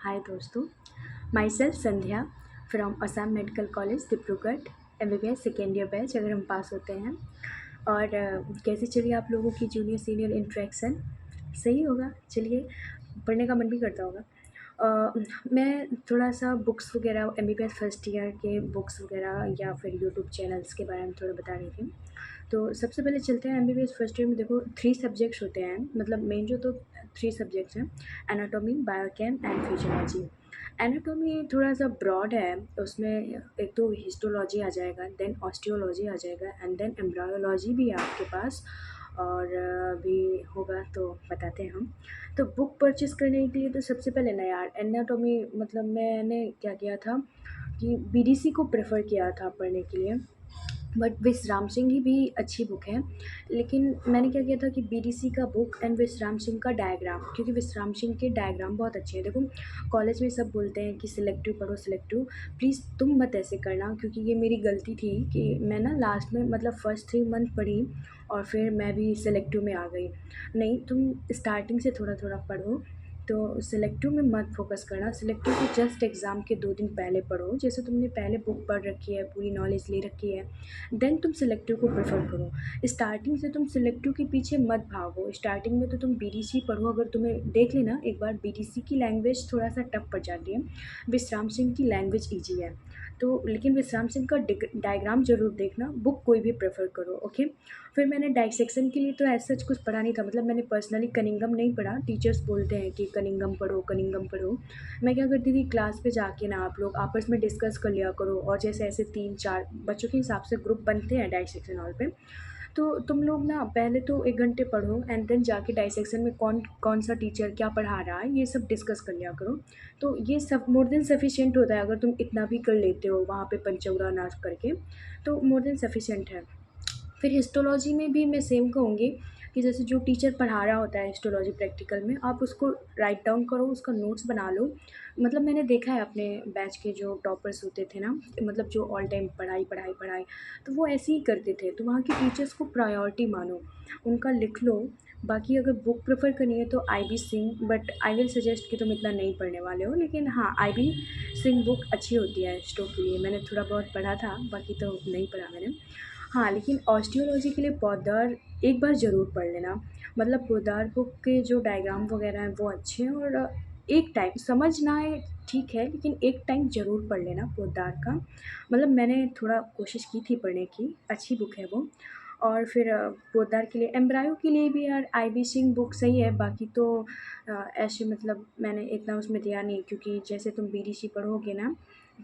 हाय दोस्तों, my self Sandhya from Assam medical college Dibrugarh MBBS second year batch अगर हम पास होते हैं। और कैसी चलिए आप लोगों की जूनियर सीनियर इंटरेक्शन? सही होगा। चलिए, पढ़ने का मन भी करता होगा। मैं थोड़ा सा बुक्स वगैरह MBBS फर्स्ट ईयर के बुक्स वगैरह या फिर यूट्यूब चैनल्स के बारे में थोड़ा बता रही थी। तो सबसे पहले चलते हैं MBBS फर्स्ट ईयर में। देखो 3 सब्जेक्ट्स होते हैं, मतलब मेन जो तो 3 सब्जेक्ट्स हैं, anatomy, biochem and physiology. Anatomy थोड़ा सा ब्रॉड है, उसमें एक तो हिस्टोलॉजी आ जाएगा, देन ऑस्टियोलॉजी आ जाएगा एंड देन एम्ब्रायोलॉजी भी है आपके पास। और भी होगा तो बताते हैं हम। तो बुक परचेज़ करने के लिए तो सबसे पहले ना यार, एनाटॉमी मतलब मैंने क्या किया था कि BDC को प्रेफ़र किया था पढ़ने के लिए। बट विश्राम सिंह की भी अच्छी बुक है, लेकिन मैंने क्या किया था कि BDC का बुक एंड विश्राम सिंह का डायग्राम, क्योंकि विश्राम सिंह के डायग्राम बहुत अच्छे हैं। देखो कॉलेज में सब बोलते हैं कि सिलेक्टिव पढ़ो सिलेक्टिव, प्लीज़ तुम मत ऐसे करना, क्योंकि ये मेरी गलती थी कि मैं ना लास्ट में मतलब फर्स्ट 3 मंथ पढ़ी और फिर मैं भी सिलेक्टिव में आ गई। नहीं, तुम स्टार्टिंग से थोड़ा थोड़ा पढ़ो। तो सिलेक्टिव में मत फ़ोकस करना, सिलेक्टिव को जस्ट एग्ज़ाम के 2 दिन पहले पढ़ो। जैसे तुमने पहले बुक पढ़ रखी है, पूरी नॉलेज ले रखी है, देन तुम सिलेक्टिव को प्रेफर करो। स्टार्टिंग से तुम सिलेक्टिव के पीछे मत भागो। स्टार्टिंग में तो तुम BDC पढ़ो। अगर तुम्हें देख लेना एक बार, BDC की लैंग्वेज थोड़ा सा टफ पड़ जाती है, विश्राम सिंह की लैंग्वेज ईजी है। तो लेकिन विश्राम सिंह का डायग्राम ज़रूर देखना, बुक कोई भी प्रेफर करो, ओके। फिर मैंने डाइसेक्शन के लिए तो ऐसा कुछ पढ़ा नहीं था, मतलब मैंने पर्सनली कनिंगम नहीं पढ़ा। टीचर्स बोलते हैं कि कनिंगम पढ़ो कनिंगम पढ़ो। मैं क्या करती थी, क्लास पे जाके ना आप लोग आपस में डिस्कस कर लिया करो, और जैसे ऐसे 3-4 बच्चों के हिसाब से ग्रुप बनते हैं डाइसेक्शन हॉल पे। तो तुम लोग ना पहले तो 1 घंटे पढ़ो एंड देन जाके डाइसेक्शन में कौन कौन सा टीचर क्या पढ़ा रहा है ये सब डिस्कस कर लिया करो। तो ये सब मोर देन सफिशिएंट होता है, अगर तुम इतना भी कर लेते हो वहाँ पे पंचौरा ना करके, तो मोर देन सफिशिएंट है। फिर हिस्टोलॉजी में भी मैं सेम कहूँगी कि जैसे जो टीचर पढ़ा रहा होता है हिस्टोलॉजी प्रैक्टिकल में, आप उसको राइट डाउन करो, उसका नोट्स बना लो। मतलब मैंने देखा है अपने बैच के जो टॉपर्स होते थे ना, मतलब जो ऑल टाइम पढ़ाई पढ़ाई पढ़ाई, तो वो ऐसे ही करते थे। तो वहाँ के टीचर्स को प्रायोरिटी मानो, उनका लिख लो। बाकी अगर बुक प्रेफर करनी है तो IB Singh, but I will suggest कि तुम इतना नहीं पढ़ने वाले हो, लेकिन हाँ IB सिंह बुक अच्छी होती है हिस्टो के लिए। मैंने थोड़ा बहुत पढ़ा था, बाकी तो नहीं पढ़ा मैंने। हाँ, लेकिन ऑस्टियोलॉजी के लिए पोद्दार एक बार ज़रूर पढ़ लेना। मतलब पोद्दार बुक के जो डायग्राम वगैरह हैं वो अच्छे हैं, और एक टाइम समझ ना आए ठीक है, लेकिन एक टाइम ज़रूर पढ़ लेना पोद्दार का। मतलब मैंने थोड़ा कोशिश की थी पढ़ने की, अच्छी बुक है वो। और फिर पोद्दार के लिए, एम्ब्रायो के लिए भी यार IB सिंह बुक सही है। बाकी तो ऐसे मतलब मैंने इतना उसमें दिया नहीं, क्योंकि जैसे तुम BDC पढ़ोगे ना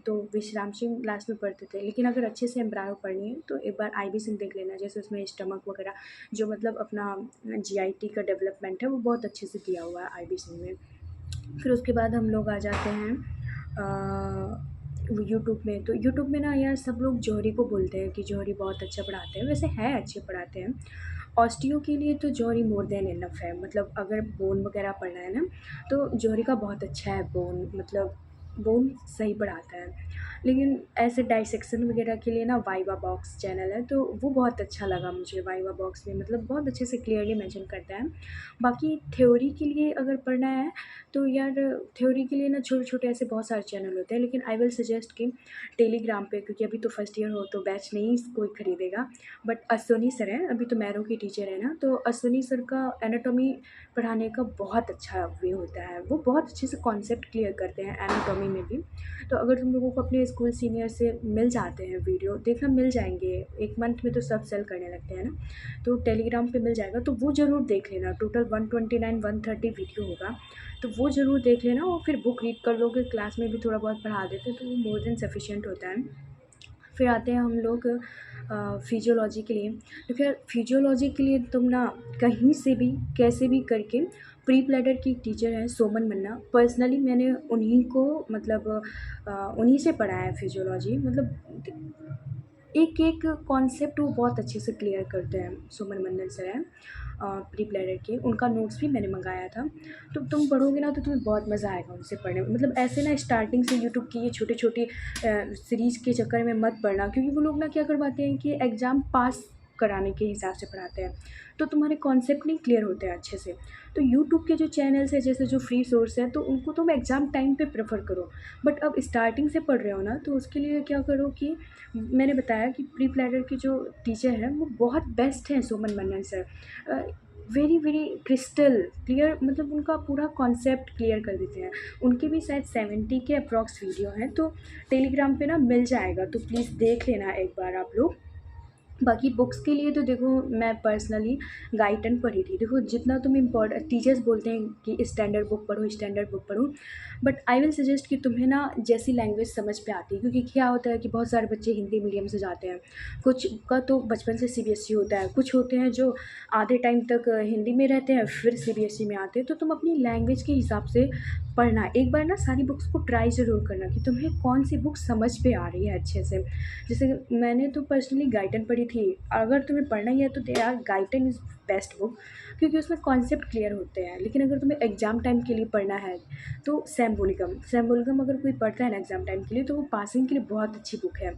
तो विश्राम सिंह लास्ट में पढ़ते थे। लेकिन अगर अच्छे से एम्ब्रायो पढ़नी है तो एक बार IB सिंह देख लेना, जैसे उसमें स्टमक वगैरह जो मतलब अपना GIT का डेवलपमेंट है वो बहुत अच्छे से किया हुआ है IB सिंह में। फिर उसके बाद हम लोग आ जाते हैं यूट्यूब में। तो यूट्यूब में ना यार सब लोग जौहरी को बोलते हैं कि जौहरी बहुत अच्छा पढ़ाते हैं, वैसे है अच्छे पढ़ाते हैं। ऑस्टियो के लिए तो जौहरी मोर देन इनफ है, मतलब अगर बोन वगैरह पढ़ना है ना तो जौहरी का बहुत अच्छा है। बोन मतलब बोन सही पढ़ाता है। लेकिन ऐसे डाइसेक्शन वगैरह के लिए ना वाइवा बॉक्स चैनल है, तो वो बहुत अच्छा लगा मुझे। वाइवा बॉक्स में मतलब बहुत अच्छे से क्लियरली मेंशन करता है। बाकी थ्योरी के लिए अगर पढ़ना है तो यार थ्योरी के लिए ना छोटे-छोटे ऐसे बहुत सारे चैनल होते हैं, लेकिन आई विल सजेस्ट कि टेलीग्राम पे, क्योंकि अभी तो फर्स्ट ईयर हो तो बैच नहीं कोई खरीदेगा। बट अश्विनी सर हैं, अभी तो मैरो के टीचर हैं ना, तो अश्विनी सर का एनाटॉमी पढ़ाने का बहुत अच्छा वे होता है। वो बहुत अच्छे से कॉन्सेप्ट क्लियर करते हैं एनाटॉमी में भी। तो अगर तुम लोगों को अपने स्कूल सीनियर से मिल जाते हैं वीडियो देखना, मिल जाएँगे, 1 मंथ में तो सब सेल करने लगते हैं ना, तो टेलीग्राम पे मिल जाएगा, तो वो ज़रूर देख लेना। टोटल 129-130 वीडियो होगा, तो वो ज़रूर देख लेना। और फिर बुक रीड कर लोगे, क्लास में भी थोड़ा बहुत पढ़ा देते हैं, तो वो मोर देन सफिशिएंट होता है। फिर आते हैं हम लोग फिजियोलॉजी के लिए। तो फिर फिजियोलॉजी के लिए तुम ना कहीं से भी कैसे भी करके, प्री प्लेडर की एक टीचर है सोमन मन्ना, पर्सनली मैंने उन्हीं को मतलब उन्हीं से पढ़ा है फिजियोलॉजी। मतलब एक एक कॉन्सेप्ट वो बहुत अच्छे से क्लियर करते हैं। सुमन मंडल सर हैं प्री प्लेडर के, उनका नोट्स भी मैंने मंगाया था। तो तुम पढ़ोगे ना तो तुम्हें बहुत मज़ा आएगा उनसे पढ़ने में। मतलब ऐसे ना स्टार्टिंग से यूट्यूब की ये छोटे-छोटे सीरीज़ के चक्कर में मत पढ़ना, क्योंकि वो लोग ना क्या करवाते हैं कि एग्ज़ाम पास कराने के हिसाब से पढ़ाते हैं, तो तुम्हारे कॉन्सेप्ट नहीं क्लियर होते हैं अच्छे से। तो यूट्यूब के जो चैनल्स हैं, जैसे जो फ्री सोर्स हैं, तो उनको तुम एग्ज़ाम टाइम पे प्रेफ़र करो। बट अब स्टार्टिंग से पढ़ रहे हो ना, तो उसके लिए क्या करो कि मैंने बताया कि प्री प्लानर के जो टीचर हैं वो बहुत बेस्ट हैं, Suman Mannan sir. Very very crystal clear, मतलब उनका पूरा कॉन्सेप्ट क्लियर कर देते हैं। उनके भी शायद 70 के अप्रॉक्स वीडियो हैं, तो टेलीग्राम पे ना मिल जाएगा, तो प्लीज़ देख लेना एक बार आप लोग। बाकी बुक्स के लिए तो देखो, मैं पर्सनली गाइटन पढ़ी थी। देखो, जितना तुम टीचर्स बोलते हैं कि स्टैंडर्ड बुक पढ़ो, स्टैंडर्ड बुक पढ़ो, बट आई विल सजेस्ट कि तुम्हें ना जैसी लैंग्वेज समझ पे आती है, क्योंकि क्या होता है कि बहुत सारे बच्चे हिंदी मीडियम से जाते हैं, कुछ का तो बचपन से सीबीएसई होता है, कुछ होते हैं जो आधे टाइम तक हिंदी में रहते हैं फिर सीबीएसई में आते हैं। तो तुम अपनी लैंग्वेज के हिसाब से पढ़ना, एक बार ना सारी बुक्स को ट्राई ज़रूर करना कि तुम्हें कौन सी बुक समझ पे आ रही है अच्छे से। जैसे मैंने तो पर्सनली गाइटन पढ़ी थी। अगर तुम्हें पढ़ना ही है तो यार गाइटन इज़ बेस्ट बुक, क्योंकि उसमें कॉन्सेप्ट क्लियर होते हैं। लेकिन अगर तुम्हें एग्ज़ाम टाइम के लिए पढ़ना है तो सैम वोल्कम अगर कोई पढ़ता है ना एग्ज़ाम टाइम के लिए, तो वो पासिंग के लिए बहुत अच्छी बुक है।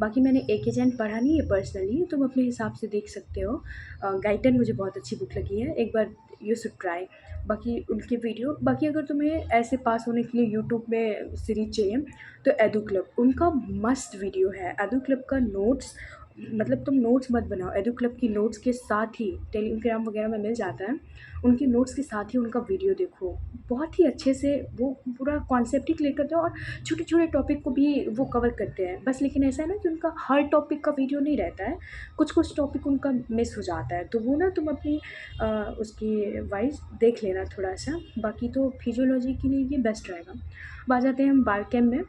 बाकी मैंने ए.के. जैन पढ़ा नहीं है पर्सनली, तुम अपने हिसाब से देख सकते हो। गाइटन मुझे बहुत अच्छी बुक लगी है, एक बार यू शुड ट्राई। बाकी उनकी वीडियो, बाकी अगर तुम्हें ऐसे पास होने के लिए यूट्यूब में सीरीज चाहिए तो एडू क्लब, उनका मस्त वीडियो है। एडू क्लब का नोट्स, मतलब तुम नोट्स मत बनाओ, एडू क्लब की नोट्स के साथ ही टेलीग्राम वगैरह में मिल जाता है, उनके नोट्स के साथ ही उनका वीडियो देखो। बहुत ही अच्छे से वो पूरा कॉन्सेप्ट ही क्लियर करते हैं, और छोटे छोटे टॉपिक को भी वो कवर करते हैं बस। लेकिन ऐसा है ना कि उनका हर टॉपिक का वीडियो नहीं रहता है, कुछ कुछ टॉपिक उनका मिस हो जाता है, तो वो ना तुम अपनी उसकी वाइज देख लेना थोड़ा सा। बाकी तो फिजियोलॉजी के लिए ये बेस्ट रहेगा। अब आ जाते हैं हम बायोकेम में।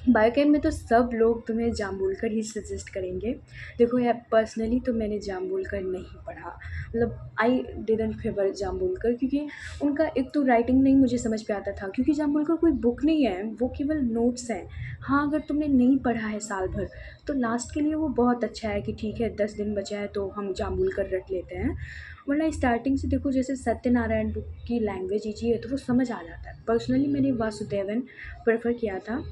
बायोकेम में तो सब लोग तुम्हें जाम्बुलकर ही सजेस्ट करेंगे। देखो यार, पर्सनली तो मैंने जाम्बुलकर नहीं पढ़ा, मतलब आई डिडंट फेवर जाम्बुलकर, क्योंकि उनका एक तो राइटिंग नहीं मुझे समझ पे आता था, क्योंकि जाम्बुलकर कोई बुक नहीं है, वो केवल नोट्स हैं। हाँ, अगर तुमने नहीं पढ़ा है साल भर, तो लास्ट के लिए वो बहुत अच्छा है कि ठीक है 10 दिन बचा है तो हम जाम्बुलकर रट लेते हैं। वरना स्टार्टिंग से देखो, जैसे सत्यनारायण बुक की लैंग्वेज ईजी है तो वो समझ आ जाता है। पर्सनली मैंने वासुदेवन प्रेफर किया था,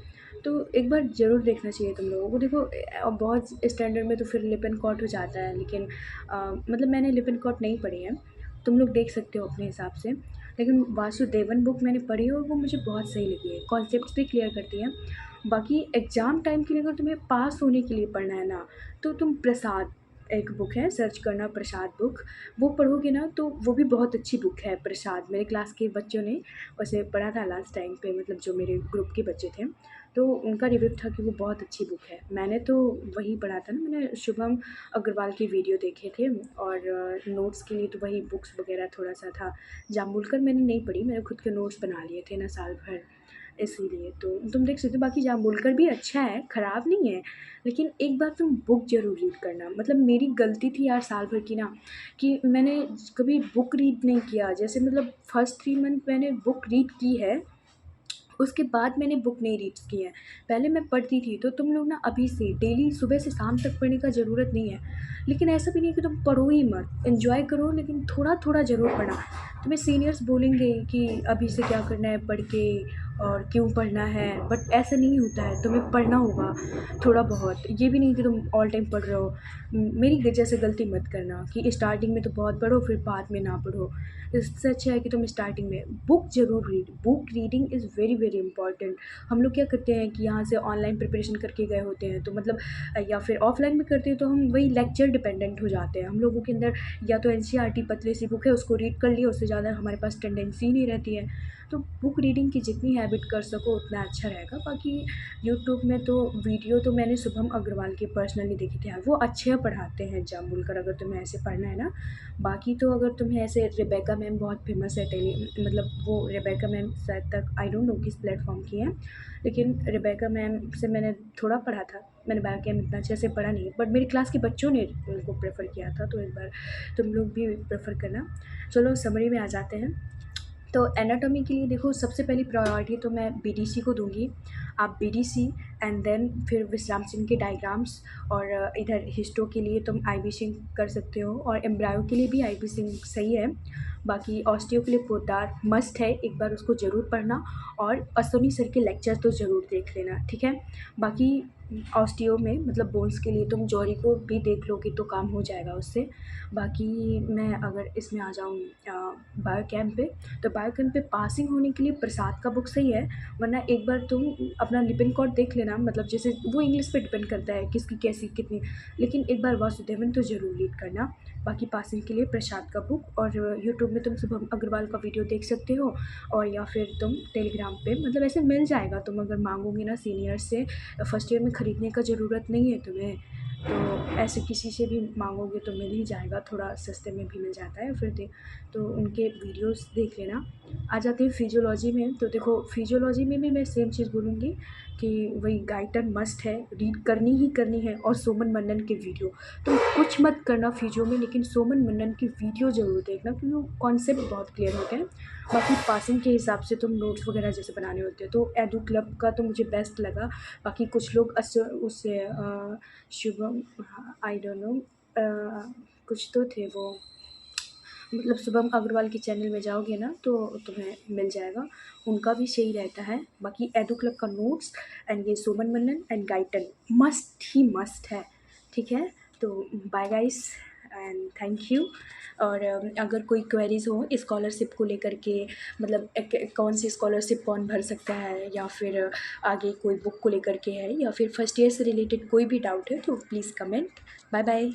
तो एक बार ज़रूर देखना चाहिए तुम लोगों को। देखो बहुत स्टैंडर्ड में तो फिर लिपन कॉट हो जाता है, लेकिन मतलब मैंने लिपन कॉट नहीं पढ़ी है, तुम लोग देख सकते हो अपने हिसाब से। लेकिन वासुदेवन बुक मैंने पढ़ी है और वो मुझे बहुत सही लगी है, कॉन्सेप्ट्स भी क्लियर करती है। बाकी एग्ज़ाम टाइम के लिए अगर तुम्हें पास होने के लिए पढ़ना है ना, तो तुम प्रसाद, एक बुक है, सर्च करना प्रसाद बुक, वो पढ़ोगे ना तो वो भी बहुत अच्छी बुक है। प्रसाद, मेरे क्लास के बच्चों ने उसे पढ़ा था लास्ट टाइम पे, मतलब जो मेरे ग्रुप के बच्चे थे, तो उनका रिव्यू था कि वो बहुत अच्छी बुक है। मैंने तो वही पढ़ा था ना, मैंने शुभम अग्रवाल के वीडियो देखे थे, और नोट्स के लिए तो वही बुक्स वगैरह थोड़ा सा था। जाम्बुलकर मैंने नहीं पढ़ी, मैंने खुद के नोट्स बना लिए थे ना साल भर, इसीलिए तो तुम देख सकते हो। बाकी जाम्बुलकर भी अच्छा है, ख़राब नहीं है, लेकिन एक बार तुम बुक ज़रूर रीड करना। मतलब मेरी गलती थी यार साल भर की ना, कि मैंने कभी बुक रीड नहीं किया। जैसे मतलब फर्स्ट 3 मंथ मैंने बुक रीड की है, उसके बाद मैंने बुक नहीं रीड की है। पहले मैं पढ़ती थी, तो तुम लोग ना अभी से डेली सुबह से शाम तक पढ़ने का ज़रूरत नहीं है। लेकिन ऐसा भी नहीं है कि तुम पढ़ो ही मत, एन्जॉय करो, लेकिन थोड़ा-थोड़ा ज़रूर पढ़ना। तुम्हें सीनियर्स बोलेंगे कि अभी से क्या करना है पढ़ के, और क्यों पढ़ना है, बट ऐसा नहीं होता है, तुम्हें पढ़ना होगा थोड़ा बहुत। ये भी नहीं कि तुम ऑल टाइम पढ़ रहे हो। मेरी जैसे गलती मत करना कि स्टार्टिंग में तो बहुत पढ़ो फिर बाद में ना पढ़ो। इससे अच्छा है कि तुम स्टार्टिंग में बुक ज़रूर read. Book reading is very very important. हम लोग क्या करते हैं कि यहाँ से ऑनलाइन प्रिपरेशन करके गए होते हैं, तो मतलब या फिर ऑफलाइन में करते हैं, तो हम वही लेक्चर डिपेंडेंट हो जाते हैं। हम लोगों के अंदर या तो एनसीईआरटी पतली सी बुक है, उसको रीड कर लिया, उससे ज़्यादा हमारे पास टेंडेंसी नहीं रहती है। तो बुक रीडिंग की जितनी हैबिट कर सको उतना अच्छा रहेगा। बाकी यूट्यूब में तो वीडियो तो मैंने शुभम अग्रवाल के पर्सनली देखे थे यार, वो अच्छे पढ़ाते हैं जाम्बुलकर, अगर तुम्हें ऐसे पढ़ना है ना। बाकी तो अगर तुम्हें ऐसे रेबेका मैम बहुत फेमस है मतलब वो रेबेका मैम शायद तक आई डोंट नो किस प्लेटफॉर्म की है, लेकिन रेबेका मैम से मैंने थोड़ा पढ़ा था। मैंने बायोकेम इतना अच्छे से पढ़ा नहीं, बट मेरी क्लास के बच्चों ने उनको प्रेफर किया था, तो एक बार तुम लोग भी प्रेफर करना। चलो समरी में आ जाते हैं। तो एनाटॉमी के लिए देखो, सबसे पहली प्रायोरिटी तो मैं बीडीसी को दूंगी। आप बीडीसी, एंड देन फिर विश्राम सिंह के डायग्राम्स, और इधर हिस्टो के लिए तुम आईबी सिंह कर सकते हो, और एम्ब्रायो के लिए भी आईबी सिंह सही है। बाकी ऑस्टियो के लिए पोद्दार मस्ट है, एक बार उसको ज़रूर पढ़ना और असोनी सर के लेक्चर तो ज़रूर देख लेना, ठीक है। बाकी ऑस्टियो में मतलब बोन्स के लिए तुम जॉरी को भी देख लोगे तो काम हो जाएगा उससे। बाकी मैं अगर इसमें आ जाऊँ बायोकेम पे, तो बायोकेम पे पासिंग होने के लिए प्रसाद का बुक सही है, वरना एक बार तुम अपना लिपिनकॉट देख लेना, मतलब जैसे वो इंग्लिश पे डिपेंड करता है किसकी कैसी कितनी, लेकिन एक बार वासुदेवन तो ज़रूर रीड करना। बाकी पासिंग के लिए प्रसाद का बुक, और यूट्यूब में तुम शुभम अग्रवाल का वीडियो देख सकते हो, और या फिर तुम टेलीग्राम पे मतलब ऐसे मिल जाएगा, तुम अगर मांगोगे ना सीनियर से, फर्स्ट ईयर में ख़रीदने का ज़रूरत नहीं है तुम्हें, तो ऐसे किसी से भी मांगोगे तो मिल ही जाएगा, थोड़ा सस्ते में भी मिल जाता है। फिर तो उनके वीडियोस देख लेना। आ जाते हैं फिजियोलॉजी में, तो देखो फिजियोलॉजी में भी मैं सेम चीज़ बोलूँगी कि वही गाइटर मस्ट है, रीड करनी ही करनी है, और सोमन मन्नन के वीडियो। तुम कुछ मत करना फिजियो में, लेकिन सोमन मन्नन की वीडियो ज़रूर देखना, क्योंकि वो कॉन्सेप्ट बहुत क्लियर होते हैं। बाकी पासिंग के हिसाब से तुम नोट्स वगैरह जैसे बनाने होते हैं, तो एडू क्लब का तो मुझे बेस्ट लगा। बाकी कुछ लोग उससे शुभम, आई डोंट नो, कुछ तो थे वो, मतलब शुभम अग्रवाल के चैनल में जाओगे ना तो तुम्हें मिल जाएगा, उनका भी सही रहता है। बाकी एडू क्लब का नोट्स एंड ये सोमन मन्नन एंड गाइटन मस्ट ही मस्ट है, ठीक है। तो bye guys and thank you. और अगर कोई क्वेरीज़ हो स्कॉलरशिप को लेकर के, मतलब कौन सी स्कॉलरशिप कौन भर सकता है, या फिर आगे कोई बुक को लेकर के है, या फिर फर्स्ट ईयर से रिलेटेड कोई भी डाउट है, तो प्लीज़ कमेंट। Bye bye.